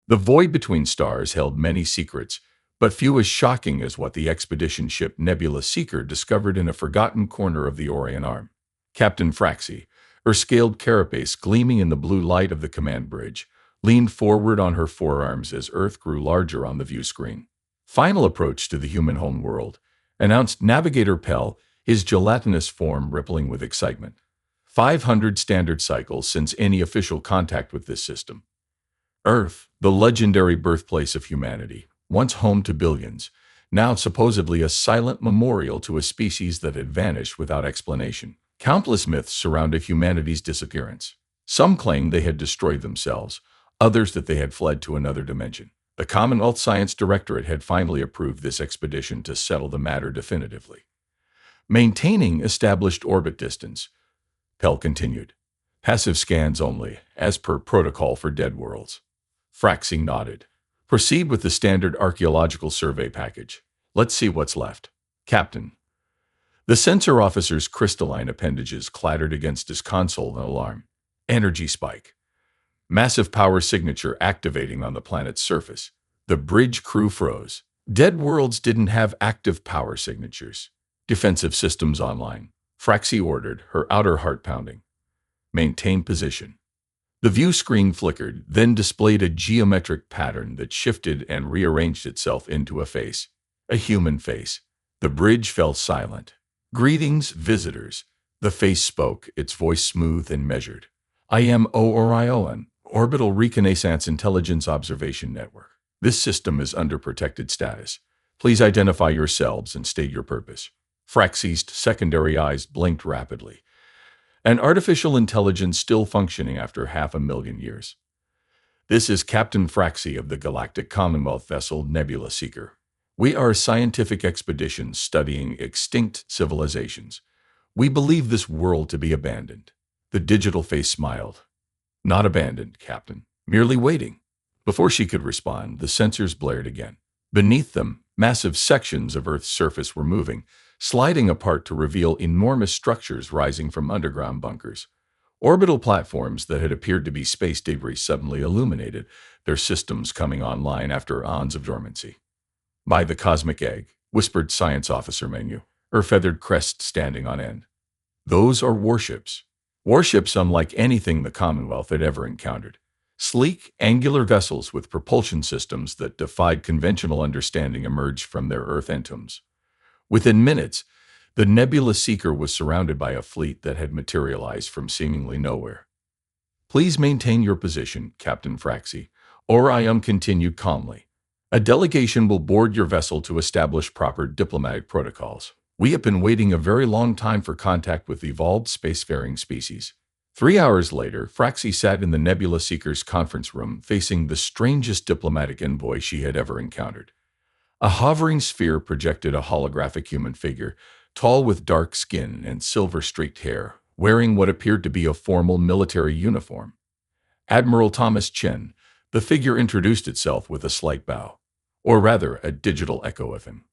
The void between stars held many secrets, but few as shocking as what the expedition ship Nebula Seeker discovered in a forgotten corner of the Orion Arm. Captain Fraxi, her scaled carapace gleaming in the blue light of the command bridge, leaned forward on her forearms as Earth grew larger on the view screen. Final approach to the human home world, announced Navigator Pell, his gelatinous form rippling with excitement. 500 standard cycles since any official contact with this system. Earth, the legendary birthplace of humanity, once home to billions, now supposedly a silent memorial to a species that had vanished without explanation. Countless myths surrounded humanity's disappearance. Some claimed they had destroyed themselves, others that they had fled to another dimension. The Commonwealth Science Directorate had finally approved this expedition to settle the matter definitively. Maintaining established orbit distance, Pell continued. Passive scans only, as per protocol for dead worlds. Fraxi nodded. Proceed with the standard archaeological survey package. Let's see what's left. Captain. The sensor officer's crystalline appendages clattered against his console in alarm. Energy spike. Massive power signature activating on the planet's surface. The bridge crew froze. Dead worlds didn't have active power signatures. Defensive systems online. Fraxi ordered, her outer heart pounding. Maintain position. The view screen flickered, then displayed a geometric pattern that shifted and rearranged itself into a face. A human face. The bridge fell silent. Greetings, visitors. The face spoke, its voice smooth and measured. I am Orion, Orbital Reconnaissance Intelligence Observation Network. This system is under protected status. Please identify yourselves and state your purpose. Fraxi's secondary eyes blinked rapidly. An artificial intelligence still functioning after 500,000 years. This is Captain Fraxi of the Galactic Commonwealth vessel Nebula Seeker. We are a scientific expedition studying extinct civilizations. We believe this world to be abandoned. The digital face smiled. Not abandoned, Captain. Merely waiting. Before she could respond, the sensors blared again. Beneath them, massive sections of Earth's surface were moving, sliding apart to reveal enormous structures rising from underground bunkers. Orbital platforms that had appeared to be space debris suddenly illuminated, their systems coming online after eons of dormancy. By the cosmic egg, whispered Science Officer Menu, her feathered crest standing on end. Those are warships. Warships unlike anything the Commonwealth had ever encountered. Sleek, angular vessels with propulsion systems that defied conventional understanding emerged from their Earth entombs. Within minutes, the Nebula Seeker was surrounded by a fleet that had materialized from seemingly nowhere. Please maintain your position, Captain Fraxi, Orion continued calmly. A delegation will board your vessel to establish proper diplomatic protocols. We have been waiting a very long time for contact with evolved spacefaring species. 3 hours later, Fraxi sat in the Nebula Seeker's conference room facing the strangest diplomatic envoy she had ever encountered. A hovering sphere projected a holographic human figure, tall with dark skin and silver-streaked hair, wearing what appeared to be a formal military uniform. Admiral Thomas Chen, the figure introduced itself with a slight bow, or rather a digital echo of him.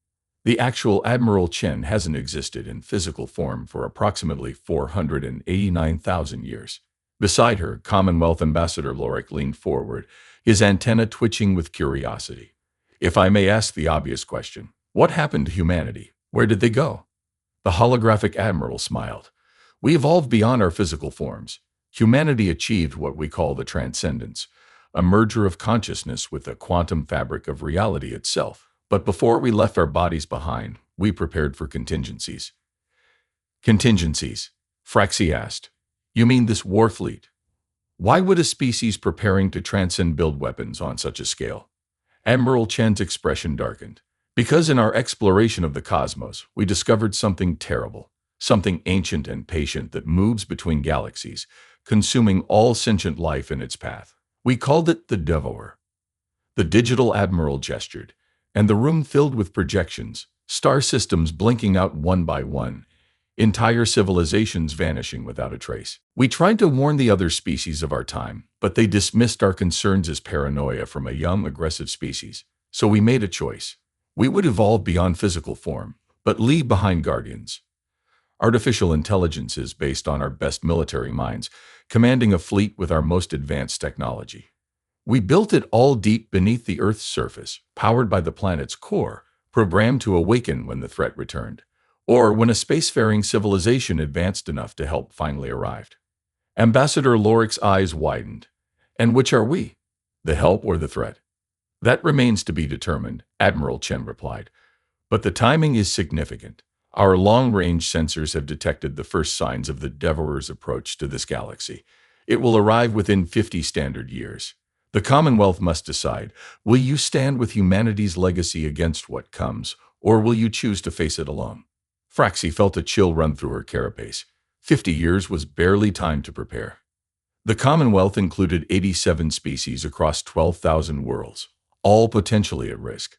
The actual Admiral Chen hasn't existed in physical form for approximately 489,000 years. Beside her, Commonwealth Ambassador Lorik leaned forward, his antenna twitching with curiosity. If I may ask the obvious question, what happened to humanity? Where did they go? The holographic admiral smiled. We evolved beyond our physical forms. Humanity achieved what we call the transcendence, a merger of consciousness with the quantum fabric of reality itself. But before we left our bodies behind, we prepared for contingencies. Contingencies? Fraxi asked. You mean this war fleet? Why would a species preparing to transcend build weapons on such a scale? Admiral Chen's expression darkened. Because in our exploration of the cosmos, we discovered something terrible, something ancient and patient that moves between galaxies, consuming all sentient life in its path. We called it the Devourer. The digital admiral gestured, and the room filled with projections, star systems blinking out one by one, entire civilizations vanishing without a trace. We tried to warn the other species of our time, but they dismissed our concerns as paranoia from a young, aggressive species. So we made a choice. We would evolve beyond physical form, but leave behind guardians. Artificial intelligences based on our best military minds, commanding a fleet with our most advanced technology. We built it all deep beneath the Earth's surface, powered by the planet's core, programmed to awaken when the threat returned, or when a spacefaring civilization advanced enough to help finally arrived. Ambassador Lorik's eyes widened. And which are we? The help or the threat? That remains to be determined, Admiral Chen replied. But the timing is significant. Our long-range sensors have detected the first signs of the Devourer's approach to this galaxy. It will arrive within 50 standard years. The Commonwealth must decide, will you stand with humanity's legacy against what comes, or will you choose to face it alone? Fraxi felt a chill run through her carapace. 50 years was barely time to prepare. The Commonwealth included 87 species across 12,000 worlds, all potentially at risk.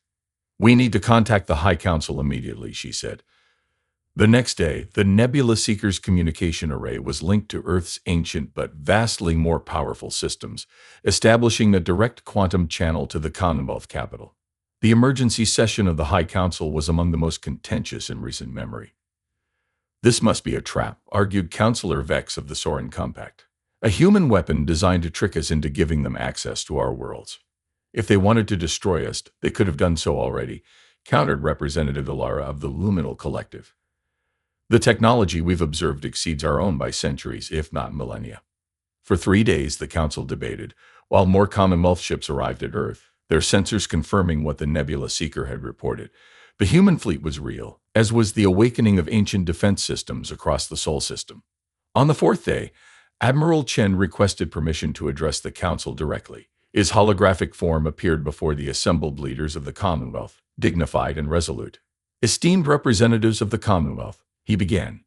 We need to contact the High Council immediately, she said. The next day, the Nebula Seeker's communication array was linked to Earth's ancient but vastly more powerful systems, establishing a direct quantum channel to the Commonwealth capital. The emergency session of the High Council was among the most contentious in recent memory. This must be a trap, argued Councillor Vex of the Soren Compact. A human weapon designed to trick us into giving them access to our worlds. If they wanted to destroy us, they could have done so already, countered Representative Ilara of the Luminal Collective. The technology we've observed exceeds our own by centuries, if not millennia. For 3 days, the Council debated, while more Commonwealth ships arrived at Earth, their sensors confirming what the Nebula Seeker had reported. The human fleet was real, as was the awakening of ancient defense systems across the Sol system. On the 4th day, Admiral Chen requested permission to address the Council directly. His holographic form appeared before the assembled leaders of the Commonwealth, dignified and resolute. Esteemed representatives of the Commonwealth, he began.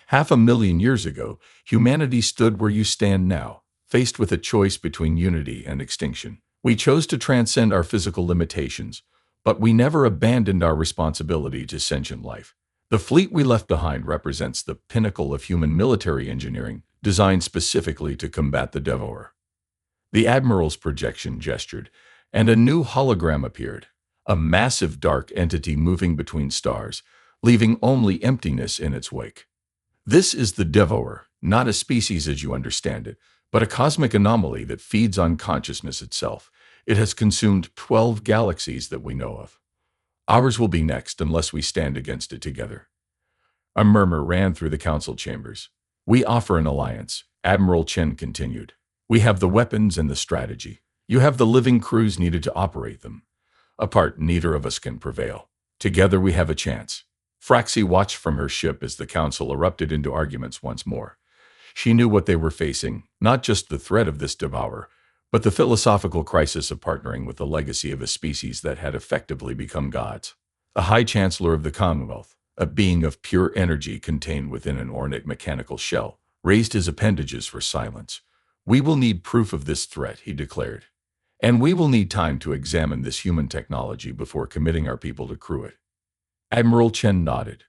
500,000 years ago, humanity stood where you stand now, faced with a choice between unity and extinction. We chose to transcend our physical limitations, but we never abandoned our responsibility to sentient life. The fleet we left behind represents the pinnacle of human military engineering, designed specifically to combat the Devourer. The Admiral's projection gestured, and a new hologram appeared, a massive dark entity moving between stars, leaving only emptiness in its wake. This is the Devourer, not a species as you understand it, but a cosmic anomaly that feeds on consciousness itself. It has consumed 12 galaxies that we know of. Ours will be next unless we stand against it together. A murmur ran through the council chambers. We offer an alliance, Admiral Chen continued. We have the weapons and the strategy. You have the living crews needed to operate them. Apart, neither of us can prevail. Together we have a chance. Fraxi watched from her ship as the council erupted into arguments once more. She knew what they were facing, not just the threat of this devourer, but the philosophical crisis of partnering with the legacy of a species that had effectively become gods. The High Chancellor of the Commonwealth, a being of pure energy contained within an ornate mechanical shell, raised his appendages for silence. We will need proof of this threat, he declared. And we will need time to examine this human technology before committing our people to crew it. Admiral Chen nodded.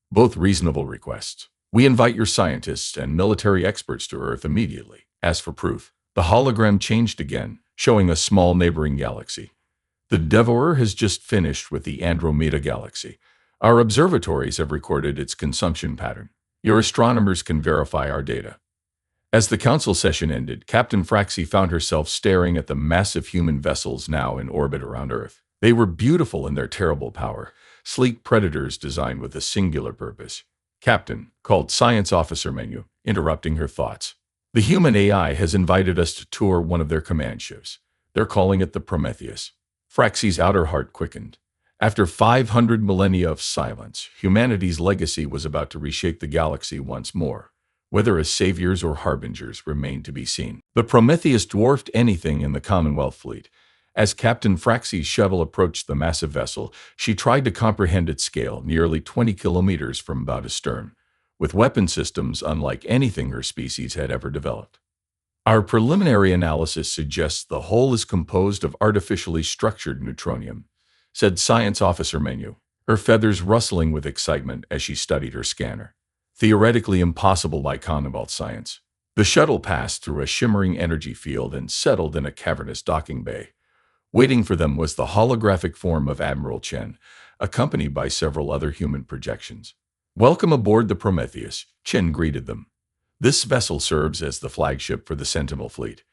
Both reasonable requests. We invite your scientists and military experts to Earth immediately. As for proof, the hologram changed again, showing a small neighboring galaxy. The Devourer has just finished with the Andromeda Galaxy. Our observatories have recorded its consumption pattern. Your astronomers can verify our data. As the council session ended, Captain Fraxi found herself staring at the massive human vessels now in orbit around Earth. They were beautiful in their terrible power, sleek predators designed with a singular purpose. Captain, called Science Officer Menu, interrupting her thoughts. The human AI has invited us to tour one of their command ships. They're calling it the Prometheus. Fraxi's outer heart quickened. After 500 millennia of silence, humanity's legacy was about to reshape the galaxy once more. Whether as saviors or harbingers remained to be seen. The Prometheus dwarfed anything in the Commonwealth fleet. As Captain Fraxi's shuttle approached the massive vessel, she tried to comprehend its scale, nearly 20 kilometers from bow to stern, with weapon systems unlike anything her species had ever developed. Our preliminary analysis suggests the whole is composed of artificially structured neutronium, said Science Officer Menu, her feathers rustling with excitement as she studied her scanner. Theoretically impossible by Commonwealth science. The shuttle passed through a shimmering energy field and settled in a cavernous docking bay. Waiting for them was the holographic form of Admiral Chen, accompanied by several other human projections. Welcome aboard the Prometheus, Chen greeted them. This vessel serves as the flagship for the Sentinel fleet.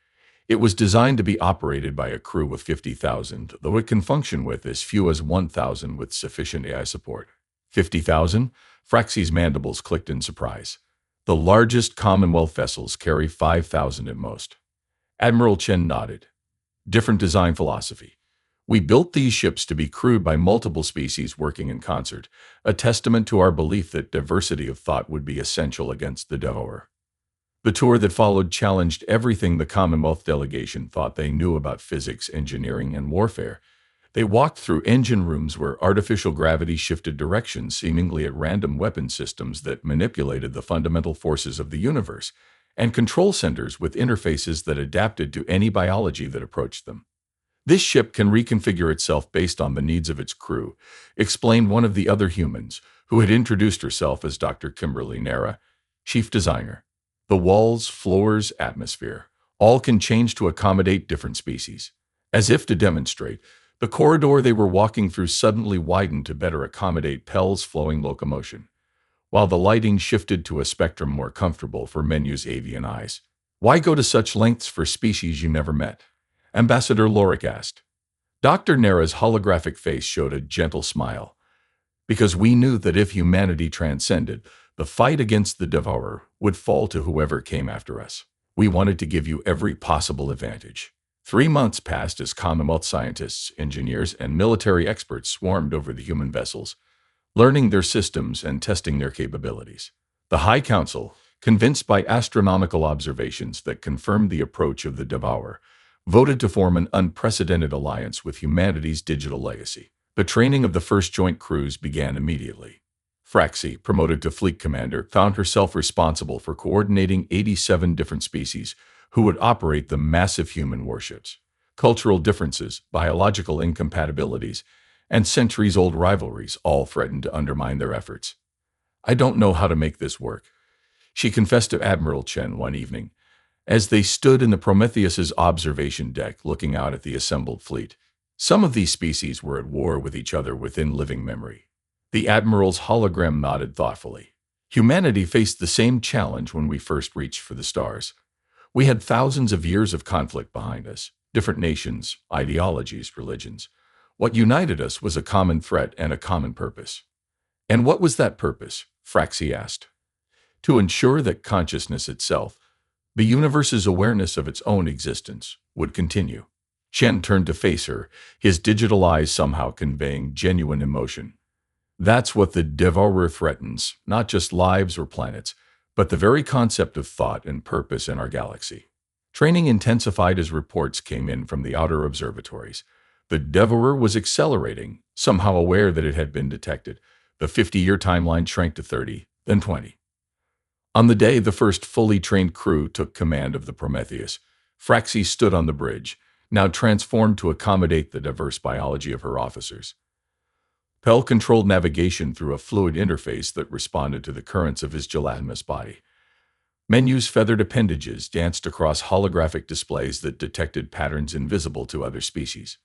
It was designed to be operated by a crew of 50,000, though it can function with as few as 1,000 with sufficient AI support. 50,000? Fraxie's mandibles clicked in surprise. The largest Commonwealth vessels carry 5,000 at most. Admiral Chen nodded. Different design philosophy. We built these ships to be crewed by multiple species working in concert, a testament to our belief that diversity of thought would be essential against the devourer. The tour that followed challenged everything the Commonwealth delegation thought they knew about physics, engineering, and warfare. They walked through engine rooms where artificial gravity shifted directions seemingly at random, weapon systems that manipulated the fundamental forces of the universe, and control centers with interfaces that adapted to any biology that approached them. This ship can reconfigure itself based on the needs of its crew, explained one of the other humans, who had introduced herself as Dr. Kimberly Nara, chief designer. The walls, floors, atmosphere, all can change to accommodate different species. As if to demonstrate, the corridor they were walking through suddenly widened to better accommodate Pell's flowing locomotion, while the lighting shifted to a spectrum more comfortable for Menu's avian eyes. Why go to such lengths for species you never met? Ambassador Lorick asked. Dr. Nara's holographic face showed a gentle smile. Because we knew that if humanity transcended, the fight against the devourer would fall to whoever came after us. We wanted to give you every possible advantage. 3 months passed as Commonwealth scientists, engineers, and military experts swarmed over the human vessels, learning their systems and testing their capabilities. The High Council, convinced by astronomical observations that confirmed the approach of the devourer, voted to form an unprecedented alliance with humanity's digital legacy. The training of the first joint crews began immediately. Fraxie, promoted to fleet commander, found herself responsible for coordinating 87 different species who would operate the massive human warships. Cultural differences, biological incompatibilities, and centuries-old rivalries all threatened to undermine their efforts. I don't know how to make this work, she confessed to Admiral Chen one evening, as they stood in the Prometheus's observation deck looking out at the assembled fleet. Some of these species were at war with each other within living memory. The Admiral's hologram nodded thoughtfully. Humanity faced the same challenge when we first reached for the stars. We had thousands of years of conflict behind us, different nations, ideologies, religions. What united us was a common threat and a common purpose. And what was that purpose? Fraxie asked. To ensure that consciousness itself, the universe's awareness of its own existence, would continue. Chen turned to face her, his digital eyes somehow conveying genuine emotion. That's what the devourer threatens, not just lives or planets, but the very concept of thought and purpose in our galaxy. Training intensified as reports came in from the outer observatories. The devourer was accelerating, somehow aware that it had been detected. The 50-year timeline shrank to 30, then 20. On the day the first fully trained crew took command of the Prometheus, Fraxie stood on the bridge, now transformed to accommodate the diverse biology of her officers. Pell controlled navigation through a fluid interface that responded to the currents of his gelatinous body. Menu's feathered appendages danced across holographic displays that detected patterns invisible to other species.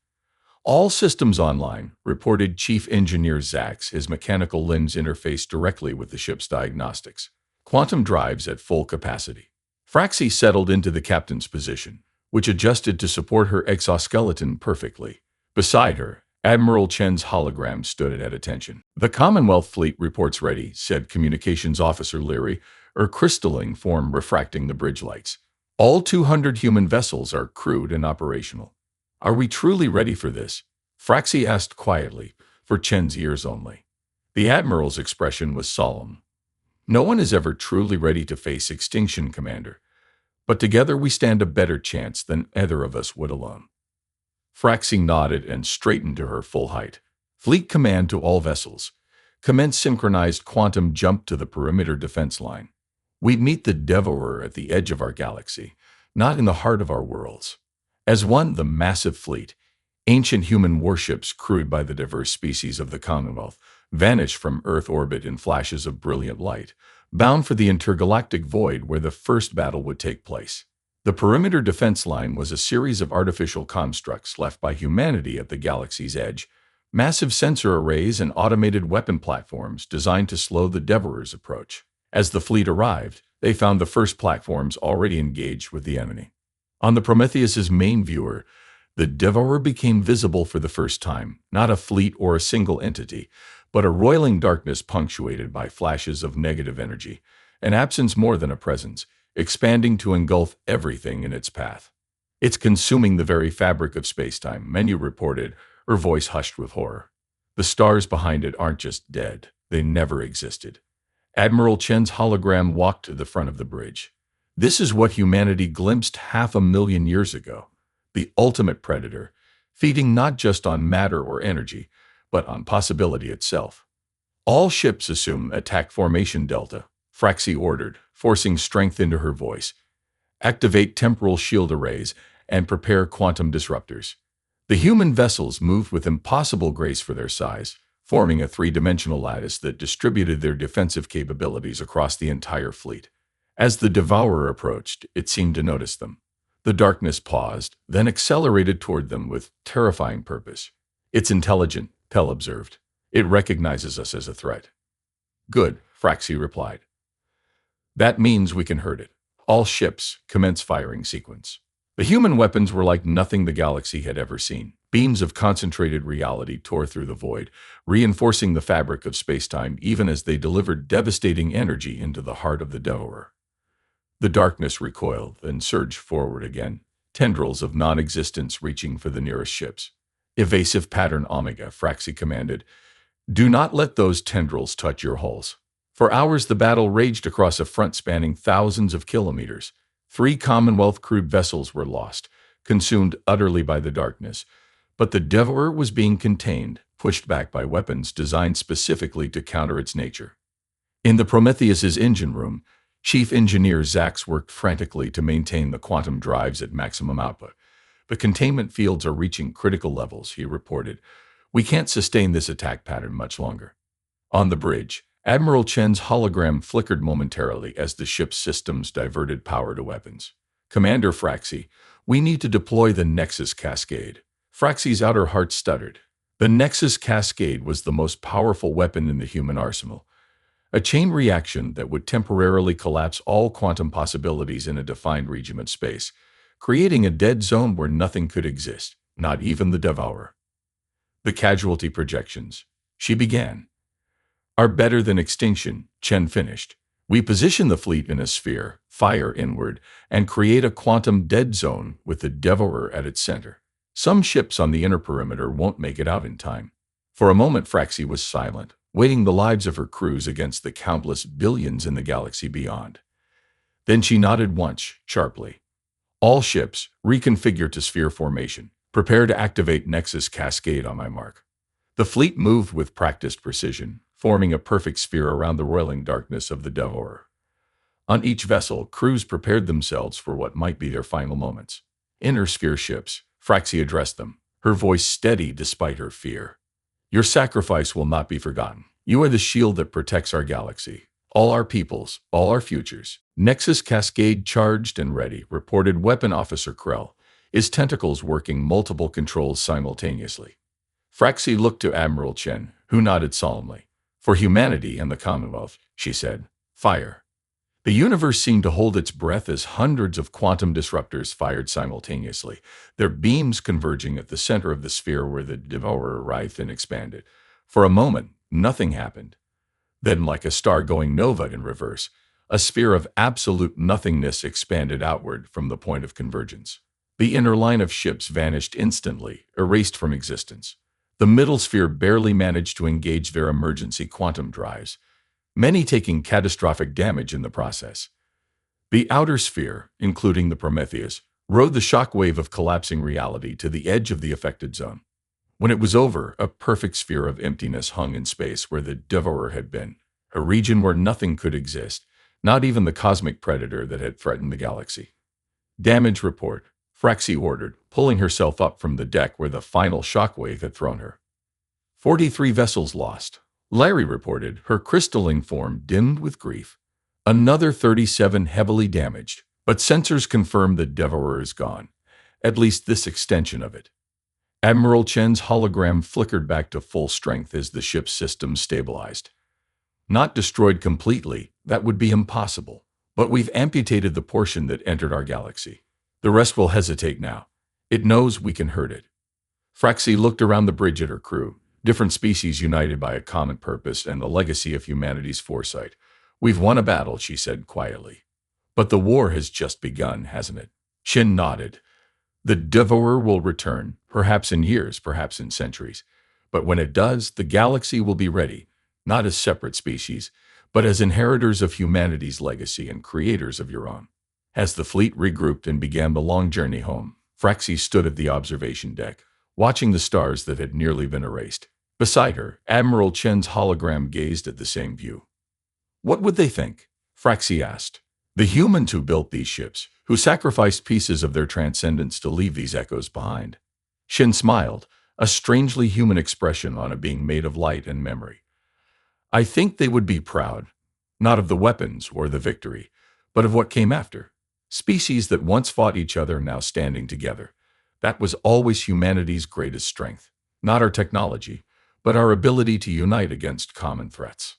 All systems online, reported Chief Engineer Zax, his mechanical limbs interfaced directly with the ship's diagnostics. Quantum drives at full capacity. Fraxie settled into the captain's position, which adjusted to support her exoskeleton perfectly. Beside her, Admiral Chen's hologram stood at attention. The Commonwealth fleet reports ready, said Communications Officer Leary, a crystalline form refracting the bridge lights. All 200 human vessels are crewed and operational. Are we truly ready for this? Fraxie asked quietly, for Chen's ears only. The Admiral's expression was solemn. No one is ever truly ready to face extinction, Commander. But together we stand a better chance than either of us would alone. Fraxie nodded and straightened to her full height. Fleet command to all vessels. Commence synchronized quantum jump to the perimeter defense line. We meet the devourer at the edge of our galaxy, not in the heart of our worlds. As one, the massive fleet, ancient human warships crewed by the diverse species of the Commonwealth, vanished from Earth orbit in flashes of brilliant light, bound for the intergalactic void where the first battle would take place. The perimeter defense line was a series of artificial constructs left by humanity at the galaxy's edge, massive sensor arrays and automated weapon platforms designed to slow the devourer's approach. As the fleet arrived, they found the first platforms already engaged with the enemy. On the Prometheus's main viewer, the Devourer became visible for the first time, not a fleet or a single entity, but a roiling darkness punctuated by flashes of negative energy, an absence more than a presence, expanding to engulf everything in its path. It's consuming the very fabric of spacetime, Menu reported, her voice hushed with horror. The stars behind it aren't just dead, they never existed. Admiral Chen's hologram walked to the front of the bridge. This is what humanity glimpsed 500,000 years ago. The ultimate predator, feeding not just on matter or energy, but on possibility itself. All ships assume attack formation delta, Fraxi ordered, forcing strength into her voice. Activate temporal shield arrays and prepare quantum disruptors. The human vessels moved with impossible grace for their size, forming a three-dimensional lattice that distributed their defensive capabilities across the entire fleet. As the Devourer approached, it seemed to notice them. The darkness paused, then accelerated toward them with terrifying purpose. It's intelligent, Pell observed. It recognizes us as a threat. Good, Fraxi replied. That means we can hurt it. All ships, commence firing sequence. The human weapons were like nothing the galaxy had ever seen. Beams of concentrated reality tore through the void, reinforcing the fabric of spacetime even as they delivered devastating energy into the heart of the Devourer. The darkness recoiled, then surged forward again, tendrils of non-existence reaching for the nearest ships. Evasive pattern Omega, Fraxi commanded. Do not let those tendrils touch your hulls. For hours the battle raged across a front spanning thousands of kilometers. 3 Commonwealth crewed vessels were lost, consumed utterly by the darkness. But the Devourer was being contained, pushed back by weapons designed specifically to counter its nature. In the Prometheus's engine room, Chief Engineer Zax worked frantically to maintain the quantum drives at maximum output. The containment fields are reaching critical levels, he reported. We can't sustain this attack pattern much longer. On the bridge, Admiral Chen's hologram flickered momentarily as the ship's systems diverted power to weapons. Commander Fraxi, we need to deploy the Nexus Cascade. Fraxi's outer heart stuttered. The Nexus Cascade was the most powerful weapon in the human arsenal. A chain reaction that would temporarily collapse all quantum possibilities in a defined region of space, creating a dead zone where nothing could exist, not even the Devourer. The casualty projections, she began, are better than extinction, Chen finished. We position the fleet in a sphere, fire inward, and create a quantum dead zone with the Devourer at its center. Some ships on the inner perimeter won't make it out in time. For a moment Fraxi was silent, weighing the lives of her crews against the countless billions in the galaxy beyond. Then she nodded once, sharply. All ships, reconfigure to sphere formation. Prepare to activate Nexus Cascade on my mark. The fleet moved with practiced precision, forming a perfect sphere around the roiling darkness of the Devourer. On each vessel, crews prepared themselves for what might be their final moments. Inner sphere ships, Fraxi addressed them, her voice steady despite her fear. Your sacrifice will not be forgotten. You are the shield that protects our galaxy, all our peoples, all our futures. Nexus Cascade charged and ready, reported Weapon Officer Krell, his tentacles working multiple controls simultaneously. Fraxi looked to Admiral Chen, who nodded solemnly. For humanity and the Commonwealth, she said, fire. The universe seemed to hold its breath as hundreds of quantum disruptors fired simultaneously, their beams converging at the center of the sphere where the Devourer writhed and expanded. For a moment, nothing happened. Then, like a star going nova in reverse, a sphere of absolute nothingness expanded outward from the point of convergence. The inner line of ships vanished instantly, erased from existence. The middle sphere barely managed to engage their emergency quantum drives, many taking catastrophic damage in the process. The outer sphere, including the Prometheus, rode the shockwave of collapsing reality to the edge of the affected zone. When it was over, a perfect sphere of emptiness hung in space where the Devourer had been, a region where nothing could exist, not even the cosmic predator that had threatened the galaxy. Damage report, Fraxi ordered, pulling herself up from the deck where the final shockwave had thrown her. 43 vessels lost, Larry reported, her crystalline form dimmed with grief. Another 37 heavily damaged, but sensors confirm the Devourer is gone, at least this extension of it. Admiral Chen's hologram flickered back to full strength as the ship's systems stabilized. Not destroyed completely, that would be impossible, but we've amputated the portion that entered our galaxy. The rest will hesitate now. It knows we can hurt it. Fraxi looked around the bridge at her crew, different species united by a common purpose and the legacy of humanity's foresight. We've won a battle, she said quietly. But the war has just begun, hasn't it? Shin nodded. The Devourer will return, perhaps in years, perhaps in centuries. But when it does, the galaxy will be ready, not as separate species, but as inheritors of humanity's legacy and creators of your own. As the fleet regrouped and began the long journey home, Fraxi stood at the observation deck, watching the stars that had nearly been erased. Beside her, Admiral Chen's hologram gazed at the same view. What would they think? Fraxi asked. The humans who built these ships, who sacrificed pieces of their transcendence to leave these echoes behind. Shin smiled, a strangely human expression on a being made of light and memory. I think they would be proud, not of the weapons or the victory, but of what came after. Species that once fought each other now standing together. That was always humanity's greatest strength. Not our technology, but our ability to unite against common threats.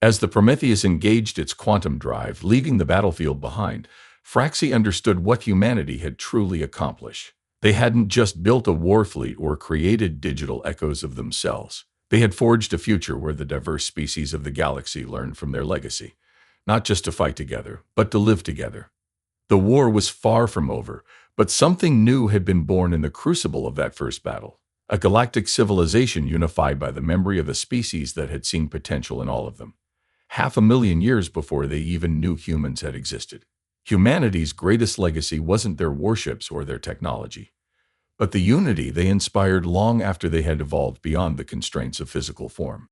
As the Prometheus engaged its quantum drive, leaving the battlefield behind, Fraxi understood what humanity had truly accomplished. They hadn't just built a war fleet or created digital echoes of themselves. They had forged a future where the diverse species of the galaxy learned from their legacy, not just to fight together, but to live together. The war was far from over, but something new had been born in the crucible of that first battle. A galactic civilization unified by the memory of a species that had seen potential in all of them. 500,000 years before they even knew humans had existed. Humanity's greatest legacy wasn't their warships or their technology, but the unity they inspired long after they had evolved beyond the constraints of physical form.